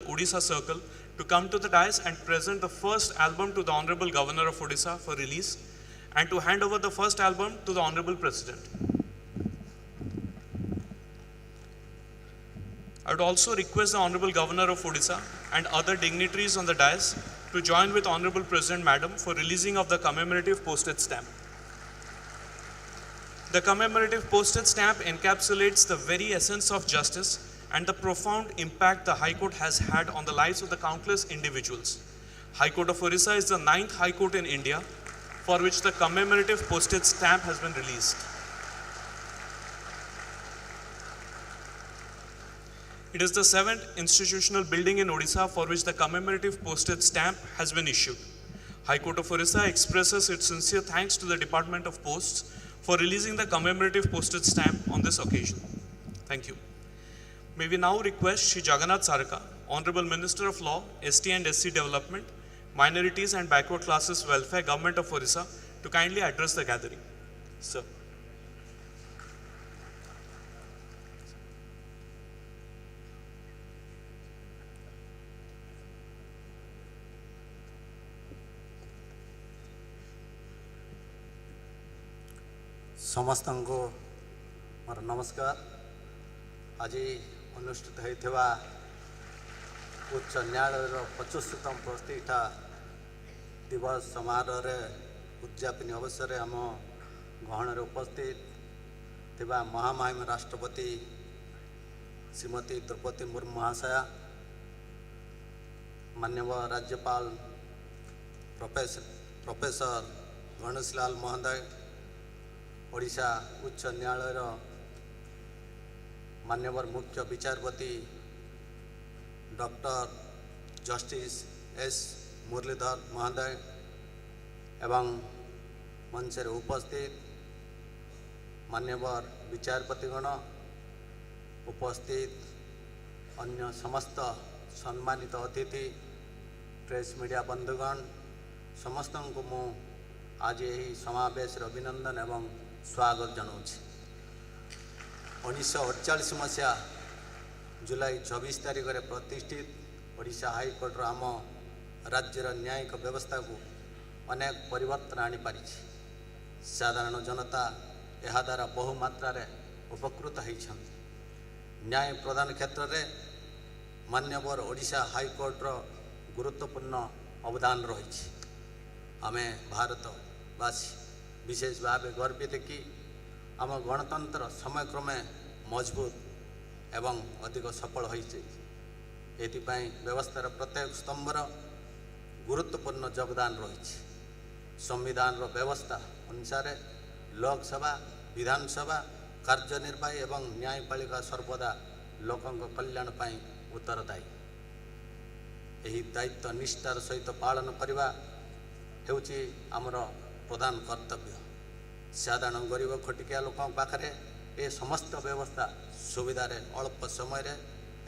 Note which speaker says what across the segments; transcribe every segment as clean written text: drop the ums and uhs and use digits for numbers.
Speaker 1: Odisha Circle to come to the dais and present the first album to the Honorable Governor of Odisha for release and to hand over the first album to the Honorable President. I would also request the Honorable Governor of Odisha and other dignitaries on the dais to join with Honorable President Madam for releasing of the commemorative postage stamp. The commemorative postage stamp encapsulates the very essence of justice and the profound impact the High Court has had on the lives of the countless individuals. High Court of Odisha is the 9th High Court in India for which the commemorative postage stamp has been released. It is the 7th institutional building in Odisha for which the commemorative postage stamp has been issued. High Court of Odisha expresses its sincere thanks to the Department of Posts for releasing the commemorative postage stamp on this occasion. Thank you. May we now request Shri Jagannath Saraka, Honorable Minister of Law, ST and SC Development, Minorities and Backward Classes Welfare, Government of Odisha, to kindly address the gathering. Sir.
Speaker 2: समस्तंको मोर नमस्कार। आज अनुष्ठित होता उच्च न्यायालय 75तम प्रतिष्ठा दिवस समारोह उद्यापन अवसर आम गहन उपस्थित थिबा महामहिम राष्ट्रपति श्रीमती द्रौपदी मुर्मू महाशया, माननीय राज्यपाल प्रोफेसर गणेशलाल महोदय, ओडिशा उच्च न्यायालय माननीय मुख्य विचारपति डॉक्टर जस्टिस एस मुरलीधर महोदय एवं मंच उपस्थित माननीय विचारपतिगण, उपस्थित अन्य समस्त सम्मानित अतिथि, प्रेस मीडिया बंधुगण, समस्त को मु आज यही समावेश अभिनंदन एवं स्वागत जनाऊँ। 1948 मसीहा जुलाई 24 तारिख में प्रतिष्ठित ओडिशा हाईकोर्टर आम राज्यर न्यायिक व्यवस्था को अनेक परिवर्तन आनी पारी। साधारण जनता यह द्वारा बहु मात्रा उपकृत होती। न्याय प्रदान क्षेत्र में मान्यवर ओडिशा हाईकोर्टर गुरुत्वपूर्ण अवदान रही। आमे भारतवासी विशेष भाव गर्वित कि आम गणतंत्र समयक्रमे मजबूत एवं अधिक सफल होइछे। एथिपाई व्यवस्थार प्रत्येक स्तंभर गुरुत्वपूर्ण योगदान रही। संविधान व्यवस्था अनुसार लोकसभा, विधानसभा, कार्यनिर्वाही एवं न्यायपालिका सर्वदा लोकों कल्याण पाई उत्तरदायी। यही दायित्व निष्ठार सहित पालन करने हेउची आमर प्रधान कर्तव्य। साधारण गरीब खटिकिया लोकों पाखरे ए समस्त व्यवस्था सुविधार अल्प समय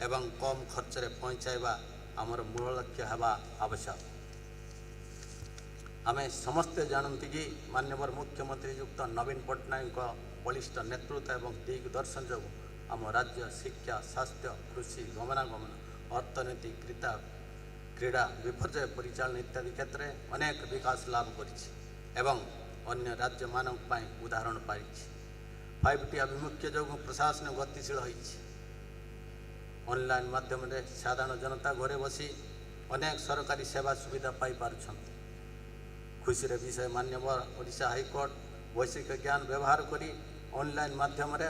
Speaker 2: एवं कम खर्च पहुँचाइबा आमर मूल लक्ष्य हेबा आवश्यक। आमे समस्ते जानती कि माननीय मुख्यमंत्री युक्त नवीन पट्टनायक बलिष्ठ नेतृत्व एवं दिग्दर्शन जो आम राज्य शिक्षा, स्वास्थ्य, कृषि, गमनागमन, अर्थनीति, क्रीड़ा, विपर्यय परिचालन इत्यादि क्षेत्र में अनेक विकास लाभ कर अन्य राज्य मानक उदाहरण पाई। 5T आभिमुख्य जो प्रशासन गतिशील होइछि। ऑनलाइन माध्यम रे साधारण जनता घरे बसी अनेक सरकारी सेवा सुविधा पाई पारुछन्ति। खुशीर विषय मान्यवर ओडिशा हाईकोर्ट वैश्विक ज्ञान व्यवहार करी ऑनलाइन माध्यम रे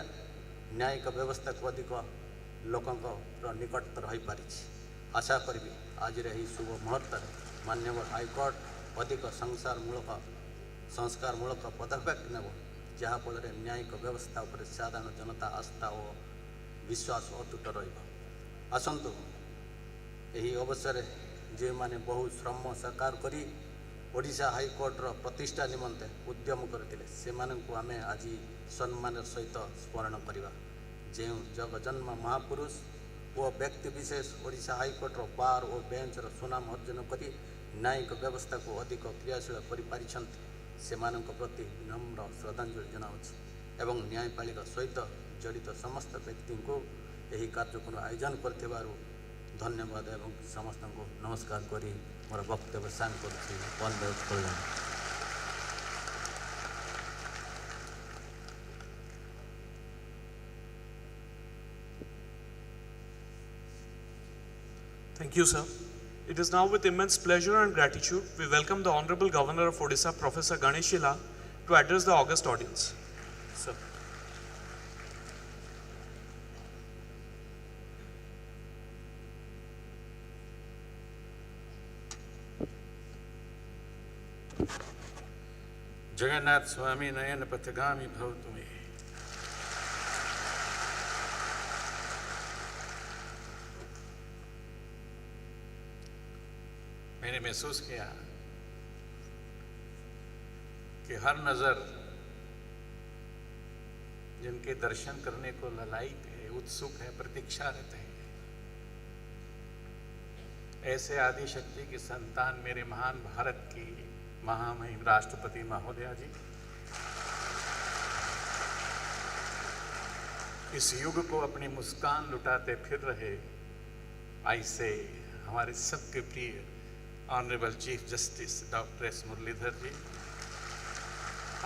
Speaker 2: न्यायिक व्यवस्था को अधिक लोकों निकटतर हो पारी। आशा करी आज यही शुभ मुहूर्त मान्यवर हाईकोर्ट अधिक संस्कारमूलक पदक्षेप नेब, जहाँफल न्यायिक व्यवस्था उपर साधारण जनता आस्था और विश्वास अतुट रसतु। यही अवसर जे माने बहु श्रम साकार करी ओडिशा हाईकोर्टर प्रतिष्ठा निमंते उद्यम करते से आमे आज सम्मान सहित स्मरण करवा। जो जगजन्म महापुरुष वो व्यक्ति विशेष ओडिशा हाईकोर्टर बार और बेंचर सुनाम अर्जन करी न्यायिक व्यवस्था को अधिक क्रियाशील कर प्रति विनम्र श्रद्धांजलि जनाऊँ एवं न्यायपालिका सहित जड़ित समस्त व्यक्ति को यही कार्यक्रम आयोजन कर धन्यवाद एवं समस्त को नमस्कार करी मोर वक्तव्य साइन करुछि। वंदे Utkal.
Speaker 1: Thank you, sir. It is now with immense pleasure and gratitude we welcome the Honorable Governor of Odisha, Professor Ganeshila, to address the august audience. Sir.
Speaker 3: Jagannath स्वामी नयन पथगामी भव तुम्हें। मैंने महसूस किया कि हर नजर जिनके दर्शन करने को ललायित है, उत्सुक है, प्रतीक्षारत है, ऐसे आदि शक्ति की संतान मेरे महान भारत की महामहिम राष्ट्रपति महोदया जी इस युग को अपनी मुस्कान लुटाते फिर रहे ऐसे हमारे सबके प्रिय honourable chief justice doctor S Muralidhar ji,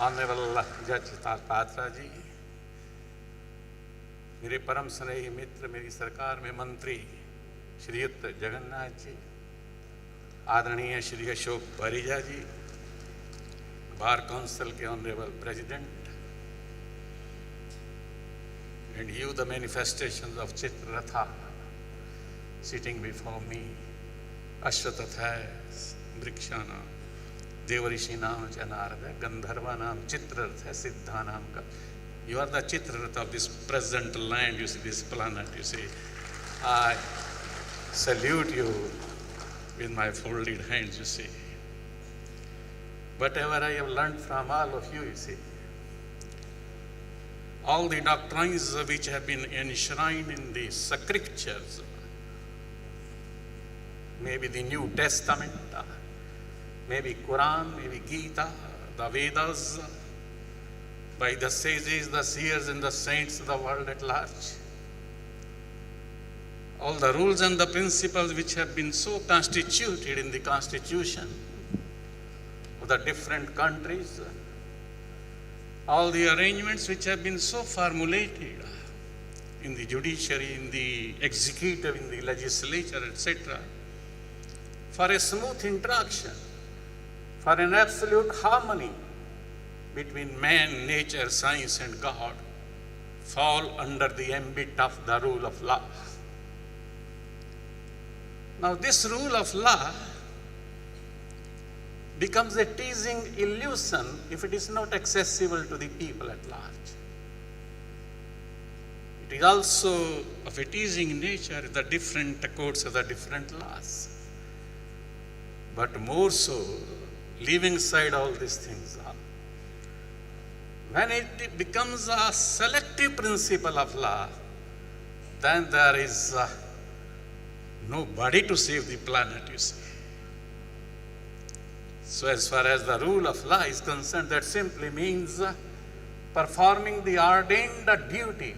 Speaker 3: honourable जज पात्रा जी, मेरे परम स्नेही मित्र, मेरी सरकार में मंत्री श्रीयुक्त जगन्नाथ जी, आदरणीय श्री अशोक परिजा जी, बार काउंसिल के honourable president, and you the manifestations of Chitraratha sitting before me, Ashwatathas, Vrikshanam, Devarishinam, Janarada, Gandharvanam, Chitraratha, Siddhanam. You are the Chitraratha of this present land, you see, this planet, you see. I salute you with my folded hands, you see. Whatever I have learned from all of you, you see, all the doctrines which have been enshrined in the scriptures, maybe the New Testament, maybe Quran, maybe Gita, the Vedas, by the sages, the seers and the saints of the world at large. All the rules and the principles which have been so constituted in the constitution of the different countries, all the arrangements which have been so formulated in the judiciary, in the executive, in the legislature, etc., for a smooth interaction, for an absolute harmony between man, nature, science and God, fall under the ambit of the rule of law. Now this rule of law becomes a teasing illusion if it is not accessible to the people at large. It is also of a teasing nature, the different courts of the different laws. But more so, leaving aside all these things, when it becomes a selective principle of law, then there is nobody to save the planet, you see. So as far as the rule of law is concerned, that simply means performing the ordained duty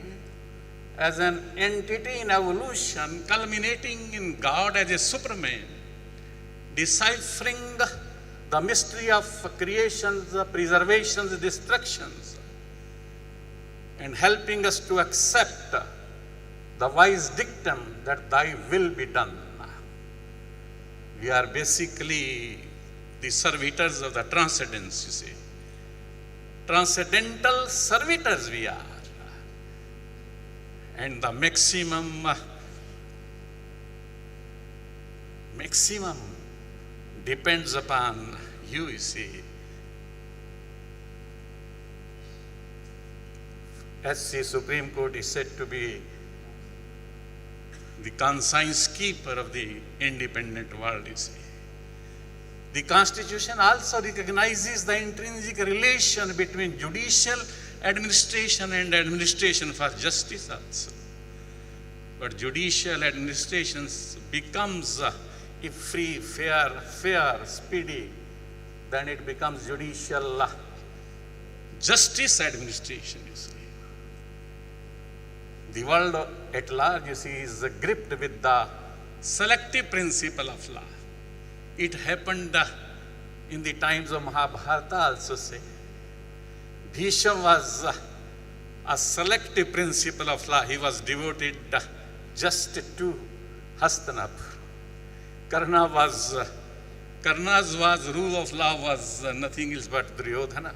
Speaker 3: as an entity in evolution, culminating in God as a superman, deciphering the mystery of creations, preservations, destructions, and helping us to accept the wise dictum that thy will be done. We are basically the servitors of the transcendence, you see. Transcendental servitors we are. And the maximum depends upon you see. SC Supreme Court is said to be the conscience keeper of the independent world, you see. The Constitution also recognizes the intrinsic relation between judicial administration and administration for justice also. But judicial administration becomes if free, fair, speedy, then it becomes judicial justice administration, you see. The world at large, you see, is gripped with the selective principle of law. It happened in the times of Mahabharata also say. Bhisham was a selective principle of law. He was devoted just to Hastinapur. Karna's rule of law was nothing else but Duryodhana.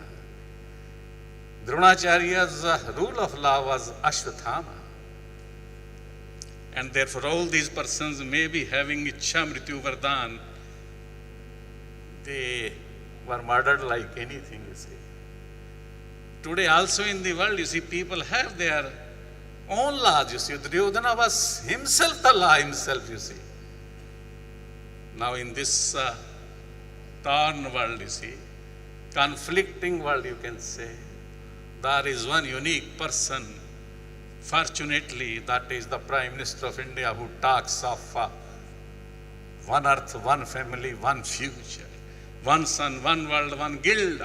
Speaker 3: Dronacharya's rule of law was Ashwathama. And therefore all these persons may be having Ichha Mrityu Vardhan. They were murdered like anything, you see. Today also in the world, you see, people have their own laws, you see. Duryodhana was himself the law himself, you see. Now in this torn world, you see, conflicting world, you can say, there is one unique person. Fortunately, that is the Prime Minister of India, who talks of one earth, one family, one future, one sun, one world, one guild.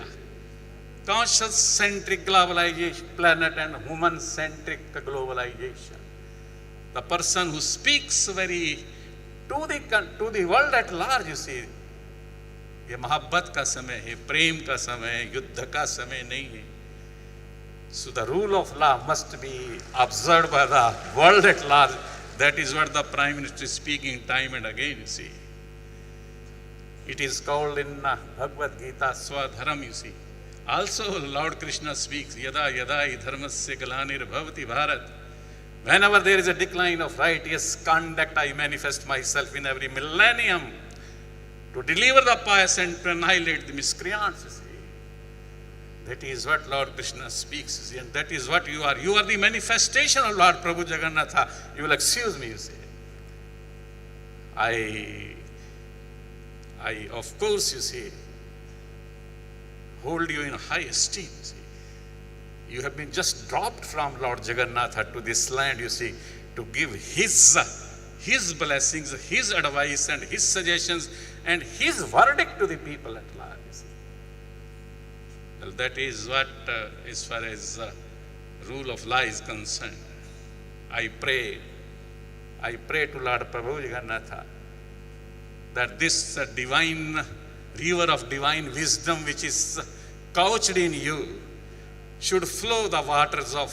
Speaker 3: Conscious centric globalization, planet and human centric globalization. The person who speaks very to the world at large, you see. ये मोहब्बत का समय है, प्रेम का समय है, युद्ध का समय नहीं है. So the rule of law must be observed by the world at large. That is what the Prime Minister is speaking time and again, you see. It is called in Bhagavad Gita Swadharam, you see. Also Lord Krishna speaks, Yada yada hi dharmasya glanir bhavati bharat. Whenever there is a decline of righteous conduct, I manifest myself in every millennium to deliver the pious and to annihilate the miscreants, you see. That is what Lord Krishna speaks, you see, and that is what you are. You are the manifestation of Lord Prabhu Jagannatha. You will excuse me, you see. I of course, you see, hold you in high esteem, you see. You have been just dropped from Lord Jagannatha to this land, you see, to give his blessings, his advice and his suggestions and his verdict to the people at large, you see. Well, that is what, as far as rule of law is concerned, I pray to Lord Prabhu Jagannatha that this divine river of divine wisdom which is couched in you should flow the waters of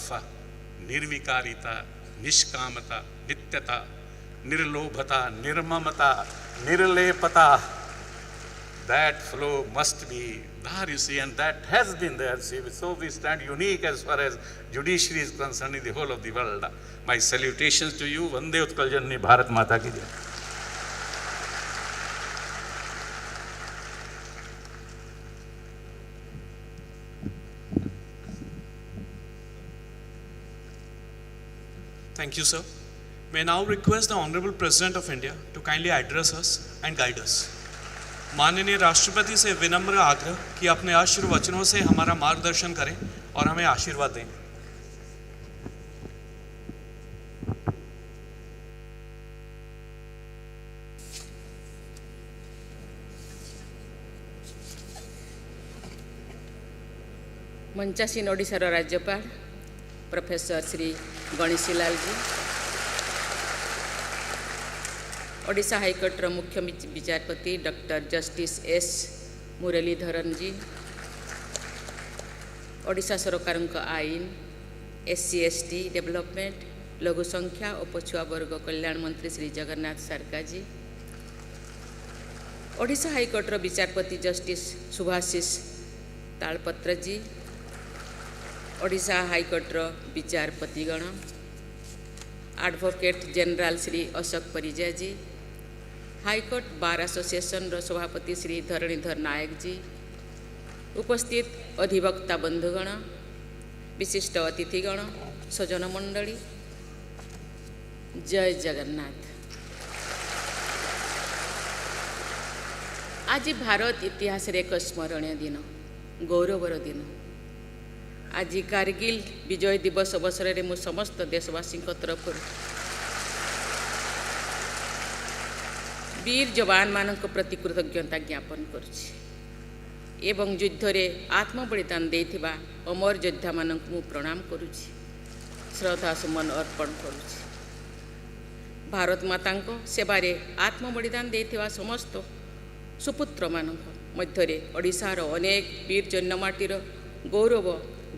Speaker 3: nirvikarita, nishkamata, nityata, nirlobhata, nirmamata, nirlepata. That flow must be there, you see, and that has been there, see. So we stand unique as far as judiciary is concerned in the whole of the world. My salutations to you. Vande Utkal Janani Bharat Mata ki jai.
Speaker 1: Thank you, sir. May I now request the Honorable President of India to kindly address us and guide us. माननीय राष्ट्रपति से विनम्र आग्रह कि अपने आशीर्वचनों से हमारा मार्गदर्शन करें और हमें आशीर्वाद दें.
Speaker 4: मंचासीन ओडिशार राज्यपाल प्रोफेसर श्री गणेशीलाल जी, ओडिशा हाईकोर्टर मुख्य विचारपति डॉक्टर जस्टिस एस मुरलीधरन जी, ओडिशा सरकार आईन, SC ST डेवलपमेंट, लघु संख्या और पछुआ वर्ग कल्याण मंत्री श्री जगन्नाथ सारका जी, ओडिशा हाईकोर्टर विचारपति जस्टिस सुभाषिष तालपत्र जी, ओडिशा हाईकोर्टर विचारपतिगण, एडवोकेट जनरल श्री अशोक परिजा जी, हाईकोर्ट बार एसोसिएशन सभापति श्री धरणीधर नायक जी, उपस्थित अधिवक्ता बंधुगण, विशिष्ट अतिथिगण, सजन मंडली, जय जगन्नाथ। आज भारत इतिहास एक स्मरणीय दिन, गौरवर दिन। आज कारगिल विजय दिवस अवसर में समस्त देशवासी तरफ वीर जवान मान प्रति कृतज्ञता ज्ञापन करुछि एवं युद्ध रे आत्म बलिदान देथिबा अमर योद्धा मानक मु प्रणाम करुछि, श्रद्धा सुमन अर्पण करुछि। भारत मातांको सेवारे आत्मबलिदान देथिबा समस्त सुपुत्र मानक मध्यरे ओडिशार अनेक वीर जन्ममाटीर गौरव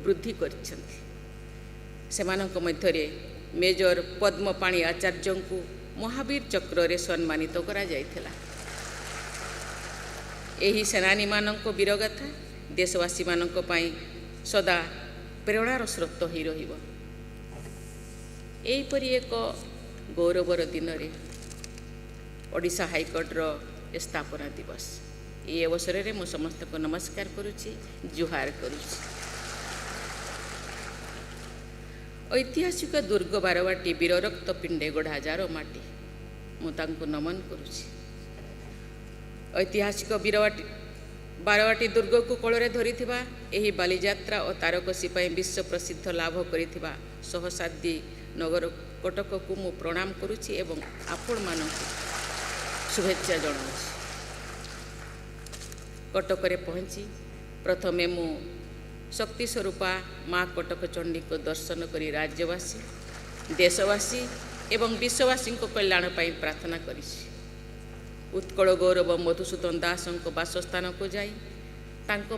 Speaker 4: वृद्धि करिसेंति। सेमानक मध्यरे मेजर पद्मपाणी आचार्य को महावीर चक्र रे सम्मानित करा जायथिला। एही सेनानी मानक वीरगाथा देशवासी मानक पई सदा प्रेरणार स्रोत होई रहिबो। एहीपरि एक गौरवर दिन रे ओडिशा हाईकोर्टर स्थापना दिवस ये अवसर रे मु समस्त को नमस्कार करुछि, जुहार करुछि। ऐतिहासिक दुर्ग बारवाटी वीर रक्त पिंडे गढ़ा जार माटी मु तांको नमन करुछि। ऐतिहासिक बारवाटी दुर्ग को कोଳରେ धरिथिबा एही बालीयात्रा और तारकसी पई विश्व प्रसिद्ध लाभ करिथिबा सहसादी नगर कटक को मु प्रणाम करुछि एवं आपण मानक शुभेच्छा जणाउछि। कटक रे पहुँची प्रथमे मु शक्ति स्वरूपा माँ कटक चंडी को दर्शन करी राज्यवासी देशवासी एवं विश्ववासी कल्याण पाई प्रार्थना करिछि। उत्कल गौरव मधुसूदन दासଙ୍କ बासस्थान को जाई तांको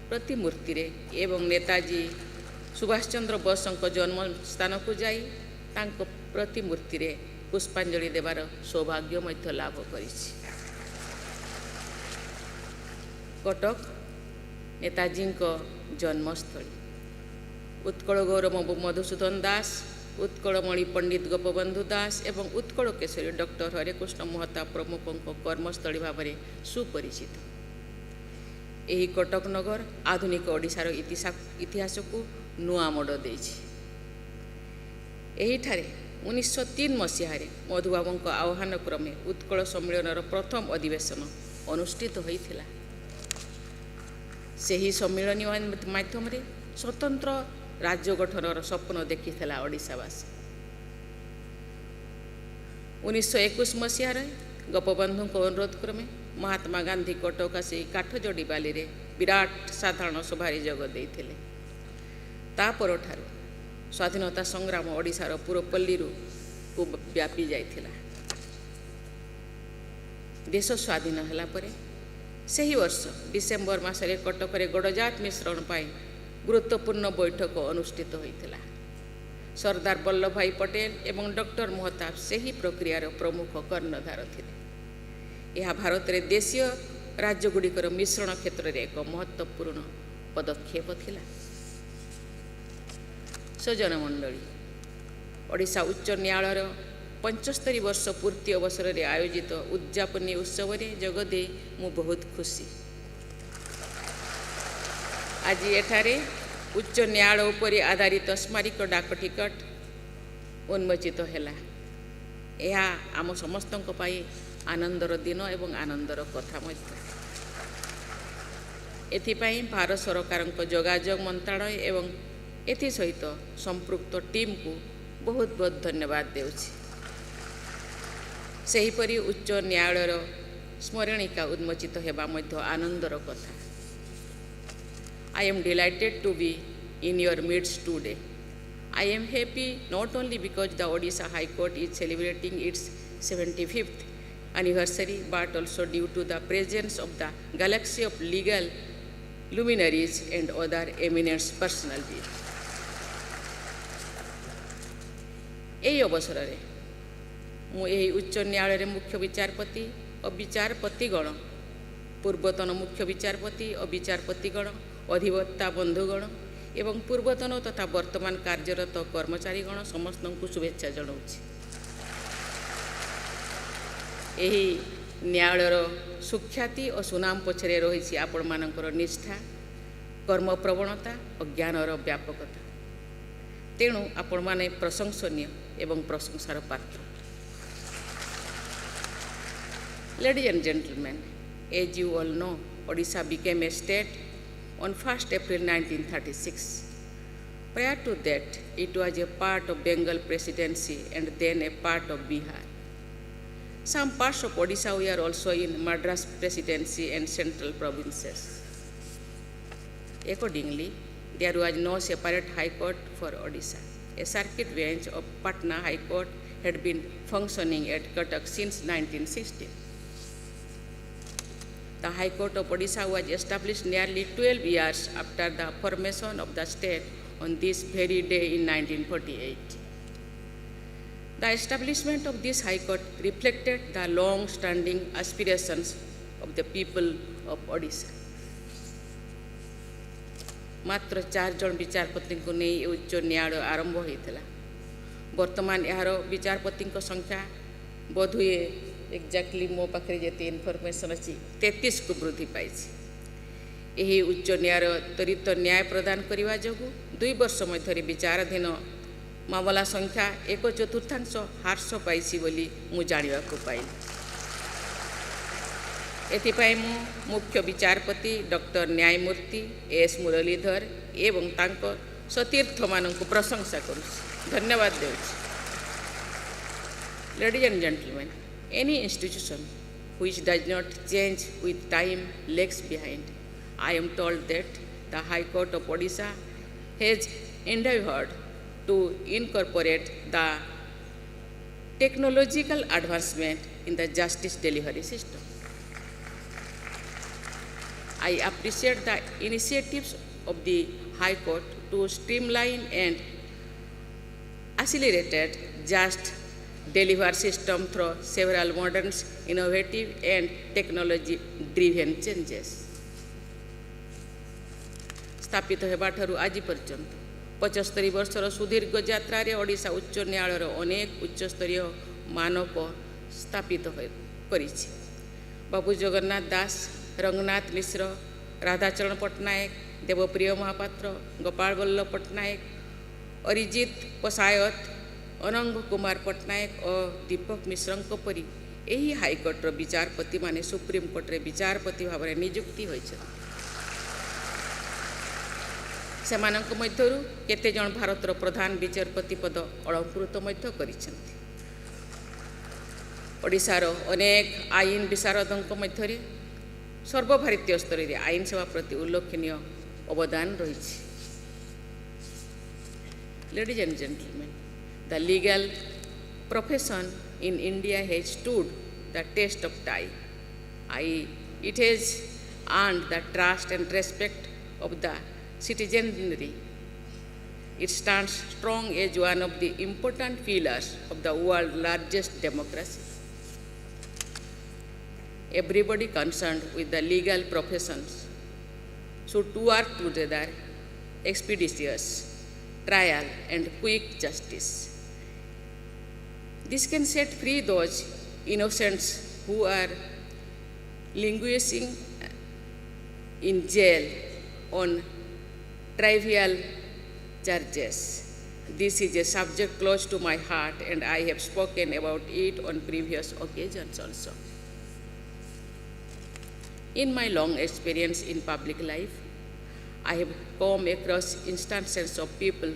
Speaker 4: प्रतिमूर्ति रे एवं नेताजी सुभाष चंद्र बोसଙ୍କ जन्म स्थान को जाई तांको प्रतिमूर्ति रे पुष्पांजलि देवार सौभाग्य मध्य लाभ करिछि। कटक नेताजी जन्मस्थली उत्कल गौरव मधुसूदन दास उत्कलमणि पंडित गोपबंधु दास एवं उत्कल केशरी डॉक्टर हरेकृष्ण महता प्रमुखों कर्मस्थली भाव में सुपरिचित। यही कटक नगर आधुनिक ओडिशार इतिहास को नुआ मोड़ देछि। एहिठारे 1903 मसीह मधुबाबू आह्वान क्रमे उत्कल सम्मेलन प्रथम अधिवेशन अनुष्ठित होइथिला। सेही सम्मेलन माध्यम रे स्वतंत्र राज्य गठनर स्वप्न देखिथिला ओडिशावासी। 1921 मसीह गोपबंधु अनुरोध क्रमे महात्मा गांधी कटक आसी काठजोड़ी बाली रे विराट साधारण सभा जोग देइथिले। ता परठारु स्वाधीनता संग्राम ओडिशार पुरपल्ली को व्यापी जाइथिला। देश स्वाधीन होला परे सही वर्ष डिसेम्बर मासरे कटक रे गड़जात मिश्रण पाई गुरुत्वपूर्ण बैठक अनुष्ठित होइथिला। सरदार वल्लभ भाई पटेल एवं डॉक्टर महताब सही प्रक्रियार प्रमुख कर्णधार थिले। यह भारत रे देशीय राज्यगुड़िकर मिश्रण क्षेत्र में एक महत्वपूर्ण पदक्षेप थिला। सजन मंडली ओडिशा उच्च न्यायालय 75 वर्ष पूर्ति अवसर में आयोजित उद्यापनी उत्सव में जोगदे मु बहुत खुशी। आज एठारे उच्च न्यायालय उपर आधारित स्मारक डाक टिकट उन्मोचित हैला। यह आम समस्त आनंदर दिन एवं आनंदर कथा मध्य। एथिपाई भारत सरकार जोगाजोग मंत्रालय एवं एथि सहित संपृक्त टीम को बहुत बहुत धन्यवाद देउछि। सेहीपरि उच्च न्यायालयर स्मरणिका उन्मोचित हेबा मध्य आनंदर कथा। I am delighted to be in your midst today. I am happy not only because the Odisha High Court is celebrating its 75th anniversary, but also due to the presence of the galaxy of legal luminaries and other eminent personalities. यही अवसर में मुझे उच्च न्यायालय मुख्य विचारपति और विचारपतिगण पूर्वतन मुख्य विचारपति और विचारपतिगण अधिवक्ता बंधुगण एवं पूर्वतन तथा वर्तमान कार्यरत कर्मचारीगण समस्त को शुभेच्छा जनाऊँगी। यही न्यायालयर सुख्याति और सुनाम पछरे रही आपण मानकर निष्ठा कर्म प्रवणता और ज्ञानर व्यापकता। तेणु आपण माने प्रशंसनीय एवं प्रशंसार पात्र। Ladies and gentlemen, as you all know, Odisha became a state on 1st April 1936. Prior to that, it was a part of Bengal Presidency and then a part of Bihar. Some parts of Odisha were also in Madras Presidency and central provinces. Accordingly, there was no separate High Court for Odisha. A circuit bench of Patna High Court had been functioning at Cuttack since 1916. The High Court of Odisha was established nearly 12 years after the formation of the state on this very day in 1948. The establishment of this High Court reflected the long-standing aspirations of the people of Odisha. मात्र 4 जन विचारपति को नहीं उच्च न्यायालय आरंभ होता। वर्तमान यार विचारपति संख्या बोधुए एक्जाक्टली मो पाखे जी इनफर्मेशन अच्छी 33 को वृद्धि पाई। यही उच्च न्यायालय त्वरित न्याय प्रदान करने जो 2 वर्ष मध्य विचाराधीन मामला संख्या 1/4 ह्रास पाई बोली मु जानिबा को पाइली। एथिपाई मु मुख्य विचारपति डॉक्टर न्यायमूर्ति एस मुरलीधर एवं तांको सतीर्थ मानक प्रशंसा करुछि, धन्यवाद देउछि। Ladies and gentlemen, any institution which does not change with time lags behind. I am told that the High Court of Odisha has endeavored to incorporate the technological advancement in the justice delivery system. I appreciate the initiatives of the High Court to streamline and accelerate just delivery system through several modern, innovative and technology-driven changes. स्थापित होबाठारु आज पर्यंत 75 वर्षर सुदीर्घ यात्रा रे ओडिशा उच्च न्यायालय अनेक उच्च स्तरीय मानक स्थापित करिछि। बाबू जगन्नाथ दास, रंगनाथ मिश्र, राधाचरण पट्टनायक, देवप्रिय महापात्र, गोपाल वल्लभ पट्टनायक, अरिजित पसायत, अनंग कुमार पट्टनायक और दीपक मिश्र परी यही हाईकोर्ट विचारपति माने सुप्रीम कोर्ट रे विचारपति भाव में नियुक्ति होइछथि। सेमानक मध्यरु केते जन भारतर प्रधान विचारपति पद अलंकृत मध्य करिसेंति। ओडिशार अनेक आईन विशारदों मध्य सर्वभारतीय स्तर में आईन सेवा प्रति उल्लेखनीय अवदान रही। Ladies and gentlemen, the legal profession in India has stood the test of time. It has earned the trust and respect of the citizenry. It stands strong as one of the important pillars of the world's largest democracy. Everybody concerned with the legal professions should work together, expeditious trial and quick justice. This can set free those innocents who are languishing in jail on trivial charges. This is a subject close to my heart and I have spoken about it on previous occasions also. In my long experience in public life, I have come across instances of people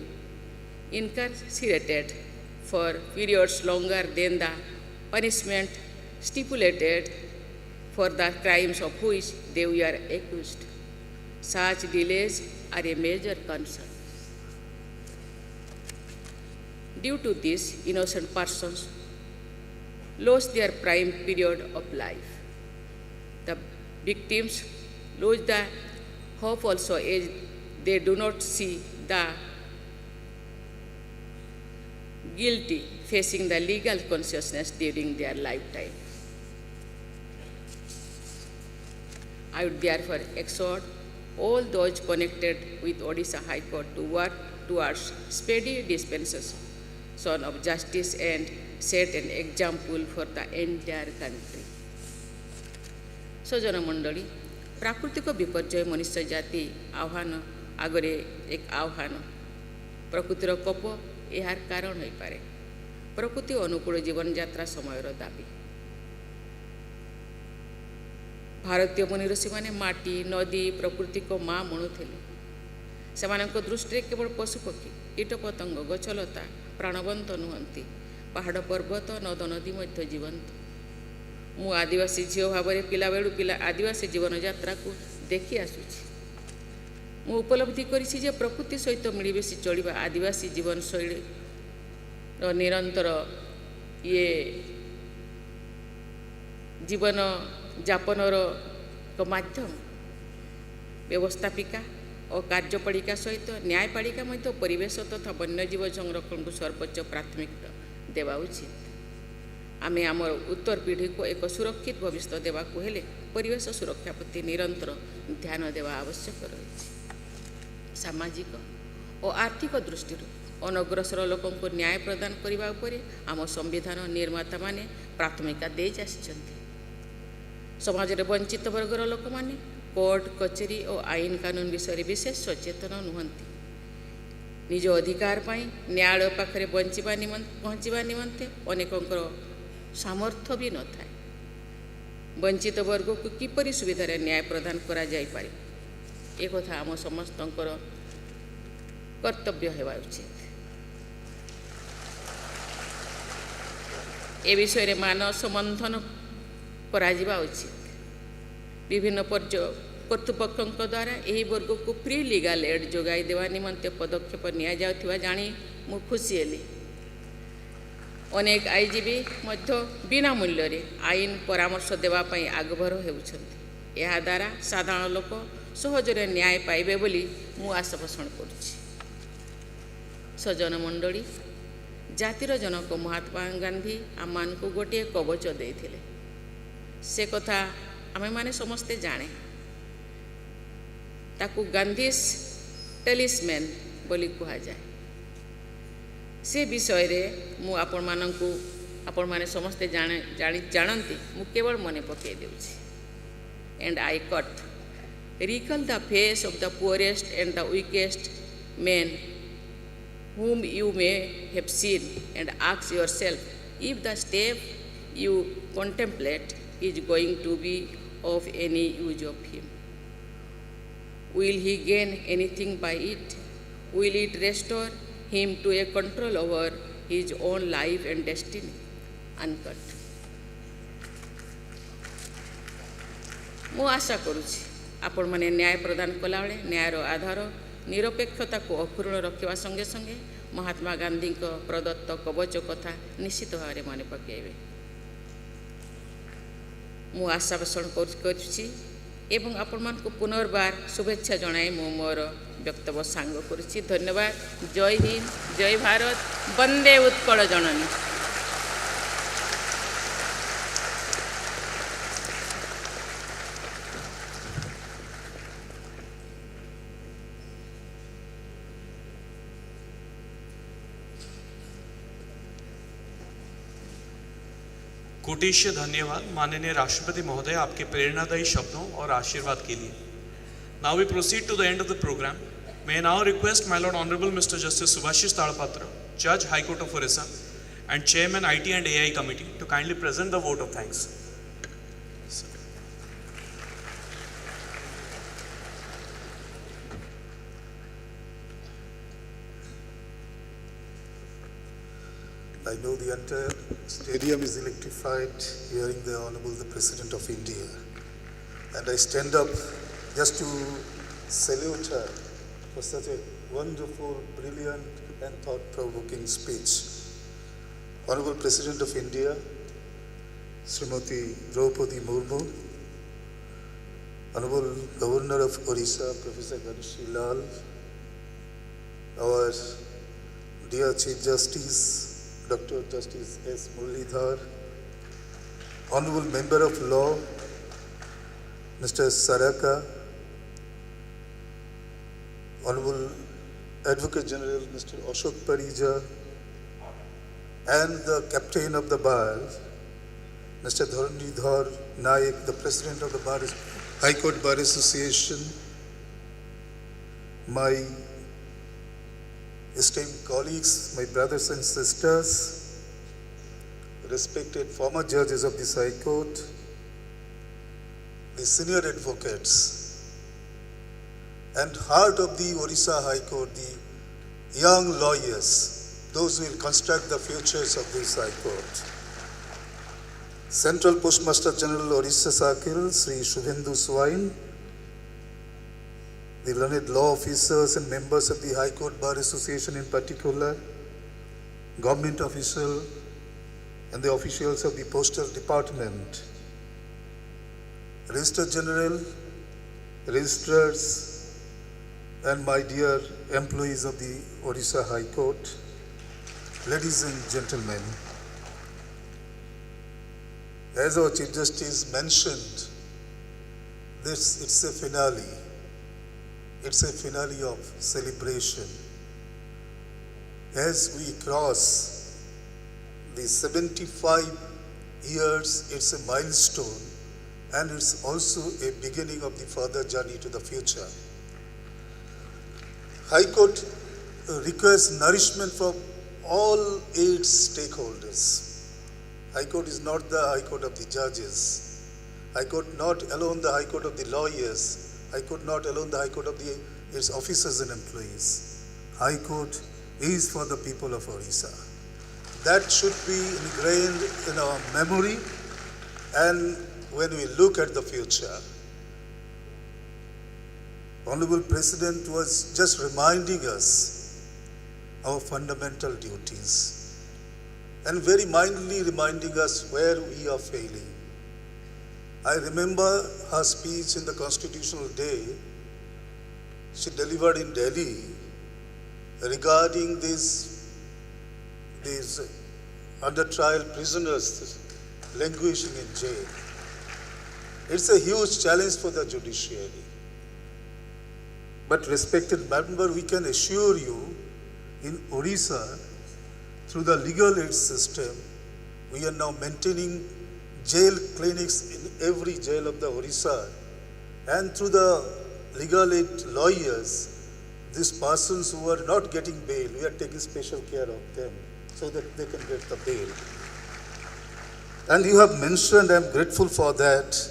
Speaker 4: incarcerated for periods longer than the punishment stipulated for the crimes of which they were accused. Such delays are a major concern. Due to this, innocent persons lose their prime period of life. The victims lose the hope also as they do not see the guilty facing the legal consciousness during their lifetime. I would therefore exhort all those connected with Odisha High Court to work towards speedy dispensation of justice and set an example for the entire country. सजन मंडली, प्राकृतिक विपर्यय मनुष्य जाति आह्वान आगरे एक आह्वान। प्रकृतिर कोप यार कारण हो पारे। प्रकृति अनुकूल जीवन यात्रा समयर दाबी। भारतीय मुनि ऋषि माने माटी नदी प्रकृति को माँ मणुथिले। सेमानक दृष्टि केवल पशुपक्षी कीटपतंग गछलता प्राणवंत नुहंती। पहाड़ पर्वत नद नदी मध्य जीवंत। मु आदिवासी झील भाव में पिला बेलू पिला आदिवासी जीवन यात्रा को देखी आसुची। मु उपलब्धि करिछि जे प्रकृति सहित मिलमिशि चलिबा आदिवासी जीवन शैली निरंतर ये जीवन जापनर एक माध्यम व्यवस्थापिका और कार्यपालिका सहित न्यायपालिका मध्य परिवेश तथा वन्यजीव संरक्षण को सर्वोच्च प्राथमिकता देवा उचित। आम आमर उत्तर पीढ़ी को एक सुरक्षित भविष्य देवा हेले परिवेश सुरक्षा प्रति निरंतर ध्यान देवा आवश्यक रही। सामाजिक और आर्थिक दृष्टि अनग्रसर लोक न्याय प्रदान करने उपर आम संविधान निर्माता माने प्राथमिकता दे आसिछन्ति। समाज रे वंचित वर्गर लोक माने कोर्ट कचेरी और आईन कानून विषय विशेष सचेतन नुहंती। निज अधिकार पाई न्यायालय पाखरे पहुँचवा निमंते अनेकंकर सामर्थ्य भी न थाए। वंचित वर्ग को किपरि सुविधा न्याय प्रदान करा जाय पारे एक कथा आम समस्तंकर कर्तव्य हेबा उचित। ए विषय रे मानस मंथन करा जिबा उचित। विभिन्न कर्तृपक्षों द्वारा यही वर्ग को फ्री लीगल एड जोगाई देवा निमंते पदक्षेप निया जाउथिबा जानी मु खुशी हेली। अनेक आईजीबी मध्य बिना मूल्य रे आईन परामर्श देवा पई आगभर हेउछन्ति। एहा द्वारा साधारण लोक सहजरे न्याय पाइबे बोली मु आशा पोषण करुछि। सजन मंडली जातिर जनक महात्मा गांधी आमान को गोटे कवच देइथिले। से कथा आमे माने समस्ते जाने। ताकू गांधीस टेलिस्मैन बोली कहा जाए। से विषय रे मु आपण मानंकु आपण माने समस्ते जानती मु केवल मने पके देउछि। And I cut recall the face of the poorest and the weakest men whom you may have seen and ask yourself if the step you contemplate is going to be of any use of him. Will he gain anything by it? Will it restore him to a control over his own life and destiny? Uncut. मु आशा करुछि आपण माने न्याय प्रदान कला बेले न्यायर आधार निरपेक्षता को अक्षुण्ण रखा संगे संगे महात्मा गांधी प्रदत्त कवच कथा निश्चित भाव में मन पकेबे। मु आशा पोषण करुछि एवं आपण मान को पुनर्बार शुभेच्छा जणाई मु मोर वक्तव्य सांग करुछि। धन्यवाद। जय हिंद, जय भारत, वंदे उत्कल जननी।
Speaker 1: कोटिश्य धन्यवाद माननीय राष्ट्रपति महोदय आपके प्रेरणादायी शब्दों और आशीर्वाद के लिए। Now we proceed to the end of the programme. May now request my lord honourable mister justice Subhashish Talapatra, जज high court of Odisha and chairman IT and AI committee to kindly present the vote of thanks.
Speaker 5: I know the entire stadium is electrified hearing the Honorable the President of India, and I stand up just to salute her for such a wonderful, brilliant and thought-provoking speech. Honorable President of India, Srimati Draupadi Murmu, Honorable Governor of Odisha, Professor Ganeshi Lal, our dear Chief Justice, Dr. Justice S. Muralidhar, Honorable Member of Law, Mr. Saraka, Honorable Advocate General, Mr. Ashok Parija, and the Captain of the Bar, Mr. Dharanidhar Naik, the President of the High Court Bar Association, my esteemed colleagues, my brothers and sisters, respected former judges of this High Court, the senior advocates, and heart of the Odisha High Court, the young lawyers, those who will construct the futures of this High Court. Central Postmaster General Odisha Circle, Sri Shubhendu Swain, the learned law officers and members of the High Court Bar Association in particular, government official and the officials of the Postal Department, Registrar General, registrars, and my dear employees of the Odisha High Court, ladies and gentlemen, as our Chief Justice mentioned, it's a finale. It's a finale of celebration. As we cross the 75 years, it's a milestone, and it's also a beginning of the further journey to the future. High Court requires nourishment from all 8 stakeholders. High Court is not the High Court of the judges. High Court not alone the High Court of the lawyers. High Court not alone the High Court of its officers and employees. High Court is for the people of Odisha. That should be ingrained in our memory, and when we look at the future. Honorable President was just reminding us our fundamental duties and very mindfully reminding us where we are failing. I remember her speech in the Constitutional Day she delivered in Delhi regarding these under trial prisoners languishing in jail. It's a huge challenge for the judiciary. But respected member, we can assure you in Odisha, through the legal aid system, we are now maintaining jail clinics in every jail of the Odisha. And through the legal aid lawyers, these persons who are not getting bail, we are taking special care of them so that they can get the bail. And you have mentioned, I'm grateful for that,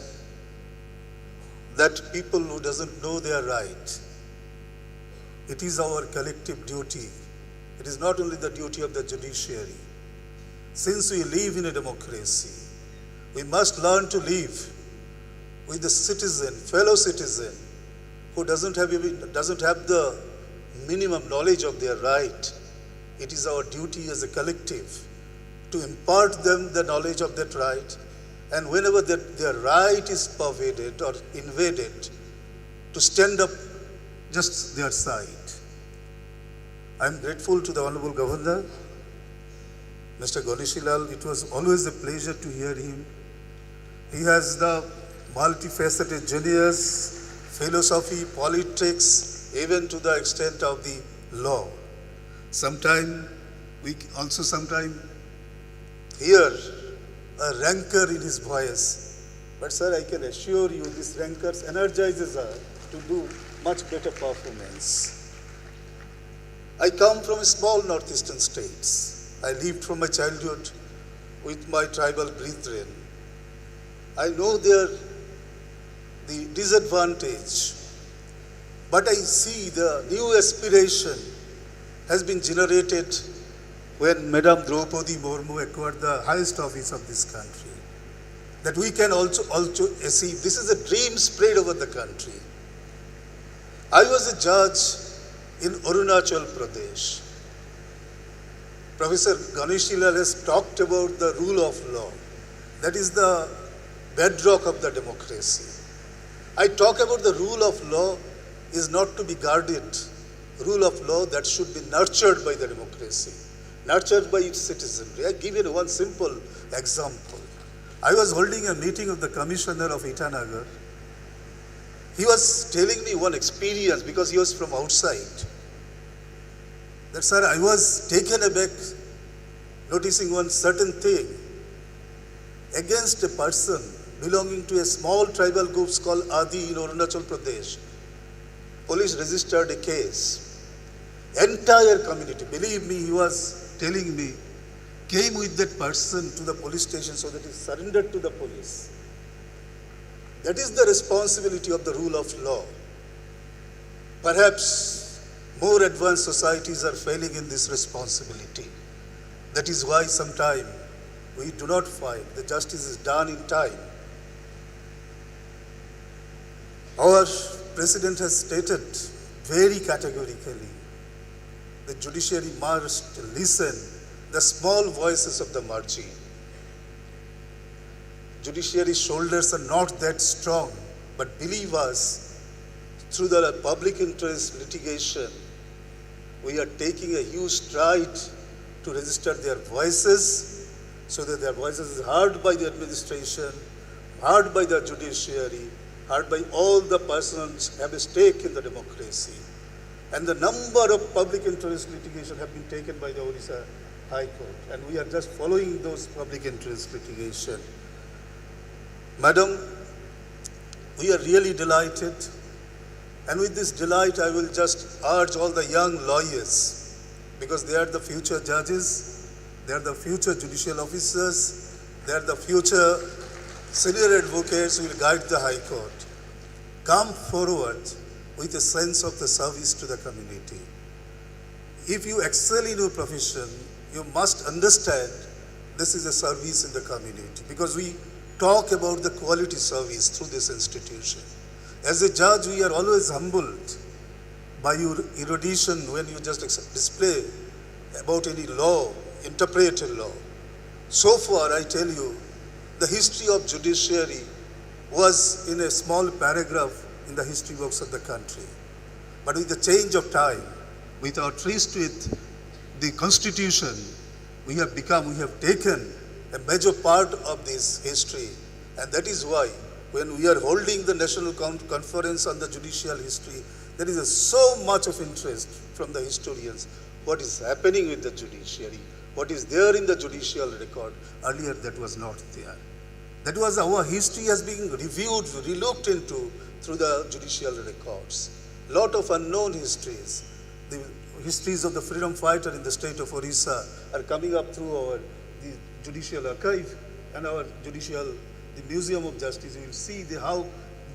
Speaker 5: that people who doesn't know their right, it is our collective duty. It is not only the duty of the judiciary. Since we live in a democracy, we must learn to live with the citizen, fellow citizen, who doesn't have the minimum knowledge of their right. It is our duty as a collective to impart them the knowledge of that right, and whenever their right is pervaded or invaded, to stand up just their side. I am grateful to the Honorable Governor, Mr. Ganeshilal. It was always a pleasure to hear him. He has the multifaceted genius, philosophy, politics, even to the extent of the law. Sometimes we also hear a rancor in his voice. But sir, I can assure you this rancor energizes us to do much better performance. I come from a small northeastern states. I lived from my childhood with my tribal brethren. I know the disadvantage, but I see the new aspiration has been generated when Madam Draupadi Murmu acquired the highest office of this country. That we can also achieve. This is a dream spread over the country. I was a judge in Arunachal Pradesh. Professor Ganeshilal has talked about the rule of law. That is the bedrock of the democracy. I talk about the rule of law is not to be guarded. Rule of law that should be nurtured by the democracy, nurtured by its citizenry. I give you one simple example. I was holding a meeting of the Commissioner of Itanagar. He was telling me one experience because he was from outside. That, sir, I was taken aback noticing one certain thing against a person belonging to a small tribal group called Adi in Arunachal Pradesh. Police registered a case. Entire community, believe me, he was telling me, came with that person to the police station so that he surrendered to the police. That is the responsibility of the rule of law. Perhaps more advanced societies are failing in this responsibility. That is why sometimes we do not fight. The justice is done in time. Our President has stated very categorically the judiciary must listen the small voices of the margin. judiciary shoulders are not that strong, but believe us, through the public interest litigation, we are taking a huge stride to register their voices so that their voices is heard by the administration, heard by the judiciary, heard by all the persons who have a stake in the democracy. And the number of public interest litigation have been taken by the Odisha High Court, and we are just following those public interest litigation. Madam, we are really delighted, and with this delight I will just urge all the young lawyers, because they are the future judges, they are the future judicial officers, they are the future senior advocates who will guide the High Court. Come forward with a sense of the service to the community. If you excel in your profession, you must understand this is a service in the community, because we talk about the quality service through this institution. As a judge, we are always humbled by your erudition when you just display about any law, interpreted law. So far, I tell you, the history of judiciary was in a small paragraph in the history books of the country. But with the change of time, with our tryst with the Constitution, we have taken a major part of this history. And that is why when we are holding the National Conference on the Judicial History, there is so much of interest from the historians. What is happening with the judiciary? What is there in the judicial record? Earlier that was not there. That was our history has been reviewed, relooked into through the judicial records. Lot of unknown histories. The histories of the freedom fighter in the state of Odisha are coming up through the judicial archive and our the Museum of Justice. You will see how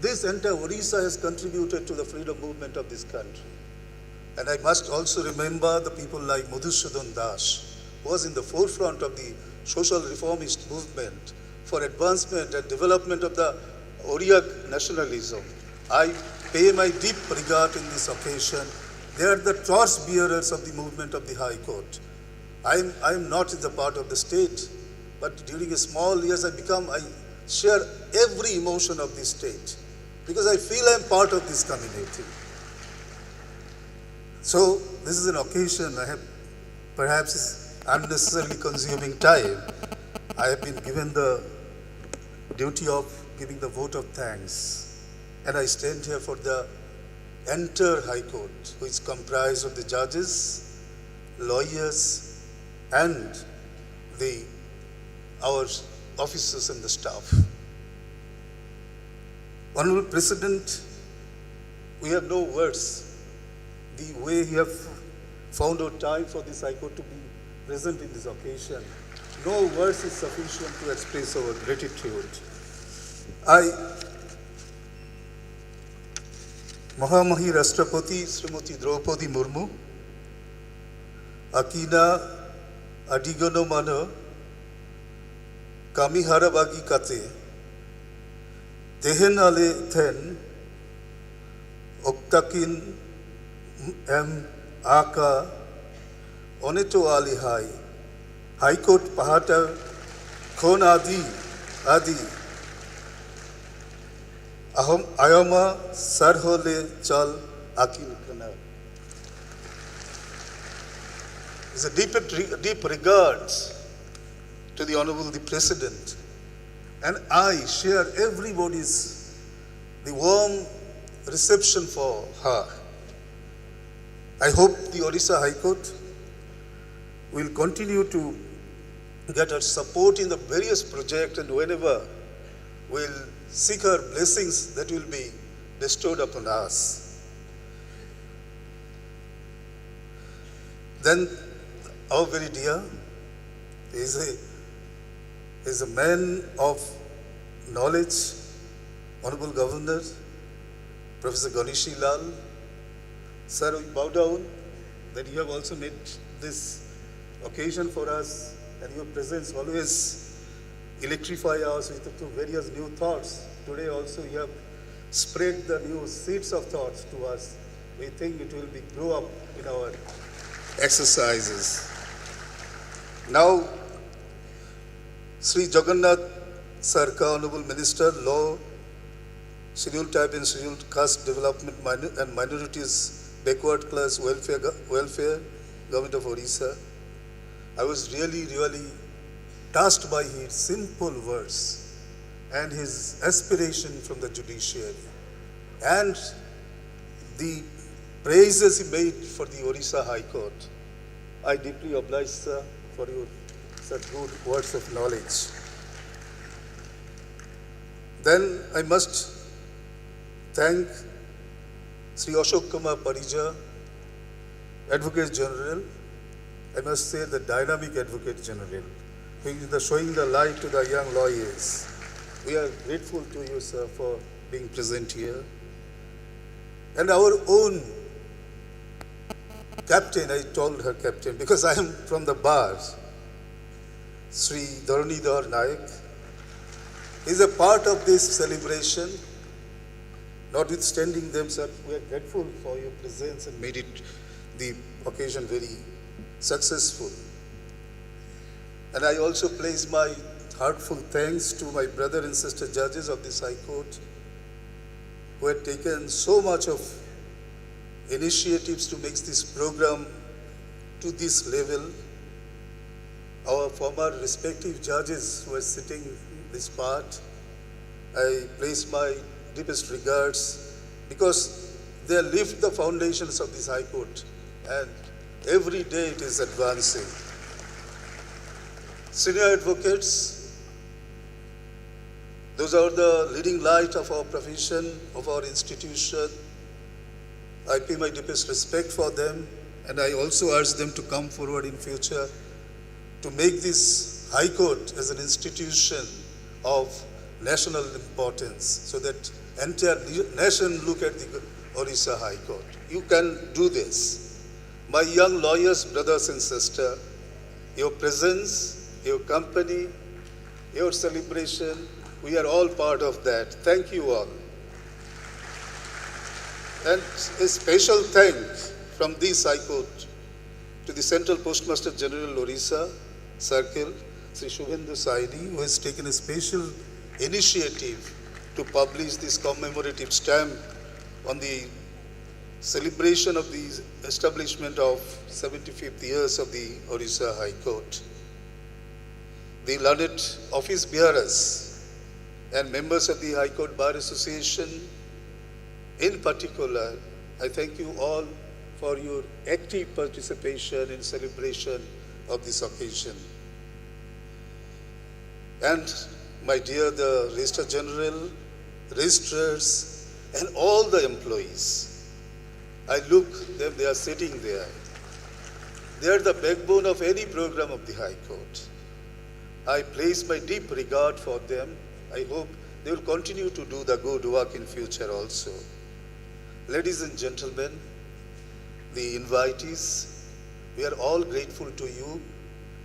Speaker 5: this entire Odisha has contributed to the freedom movement of this country. And I must also remember the people like Madhusudan Das, who was in the forefront of the social reformist movement for advancement and development of the Odia nationalism. I pay my deep regard in this occasion. They are the torch bearers of the movement of the High Court. I am not in the part of the state, but during a small years I share every emotion of this state because I feel I am part of this community. So this is an occasion I have perhaps unnecessarily consuming time. I have been given the duty of giving the vote of thanks, and I stand here for the entire High Court, which is comprised of the judges, lawyers, and our officers and the staff. Honorable President, we have no words. The way you have found out time for this High Court to be present in this occasion, no words is sufficient to express our gratitude. Mahamahi Rashtrapati Srimati Draupadi Murmu, Akina Adigono Mano, Kamihara Bagi Kate, Tehen Ale Ten, Oktakin M. Aka, Oneto Ali Hai, High Court Pahata, Kon Adi, Ayoma Sarhole Chal Akin Kana. It's a deep regards to the Honorable the President, and I share everybody's the warm reception for her. I hope the Odisha High Court will continue to get her support in the various projects, and whenever we'll seek her blessings that will be bestowed upon us. Then our very dear is a man of knowledge, Honorable Governor, Professor Ganeshi Lal. Sir, we bow down that you have also made this occasion for us, and your presence always electrify us with various new thoughts. Today also you have spread the new seeds of thoughts to us. We think it will be grow up in our exercises. Now, Sri Jagannath Sarkar, Honorable Minister, Law, Scheduled Tribe and Scheduled Caste Development and Minorities, Backward Class Welfare, Government of Odisha. I was really touched by his simple words and his aspiration from the judiciary and the praises he made for the Odisha High Court. I deeply oblige, sir, for your such good words of knowledge. Then I must thank Sri Ashok Kumar Parija, Advocate General. I must say the dynamic Advocate General, who is showing the light to the young lawyers. We are grateful to you, sir, for being present here. And our own captain, I told her captain, because I am from the bar, Sri Dharanidhar Naik, is a part of this celebration. Notwithstanding them, sir, we are grateful for your presence and made it the occasion very successful. And I also place my heartful thanks to my brother and sister judges of this High Court who had taken so much of initiatives to make this program to this level. Our former respective judges who are sitting this part, I place my deepest regards because they lift the foundations of this High Court and every day it is advancing. Senior advocates, those are the leading light of our profession, of our institution. I pay my deepest respect for them, and I also urge them to come forward in future to make this High Court as an institution of national importance so that entire nation look at the Odisha High Court. You can do this. My young lawyers, brothers and sisters, your presence, your company, your celebration, we are all part of that. Thank you all. And a special thanks from this High Court to the Central Postmaster General Odisha Circle, Sri Shubhendu Saidi, who has taken a special initiative to publish this commemorative stamp on the celebration of the establishment of 75th years of the Odisha High Court. The learned office bearers and members of the High Court Bar Association in particular, I thank you all for your active participation in celebration of this occasion. And my dear, the Registrar General, registrars, and all the employees, I look them, they are sitting there. They are the backbone of any program of the High Court. I place my deep regard for them. I hope they will continue to do the good work in future also. Ladies and gentlemen, the invitees, we are all grateful to you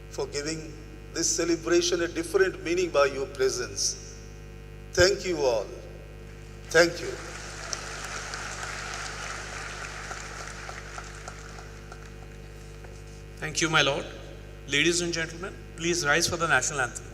Speaker 5: for giving this celebration a different meaning by your presence. Thank you all. Thank you.
Speaker 1: Thank you, my lord. Ladies and gentlemen, please rise for the national anthem.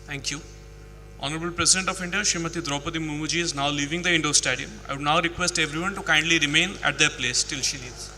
Speaker 1: Thank you. Honorable President of India, Srimati Draupadi Murmuji is now leaving the indoor stadium. I would now request everyone to kindly remain at their place till she leaves.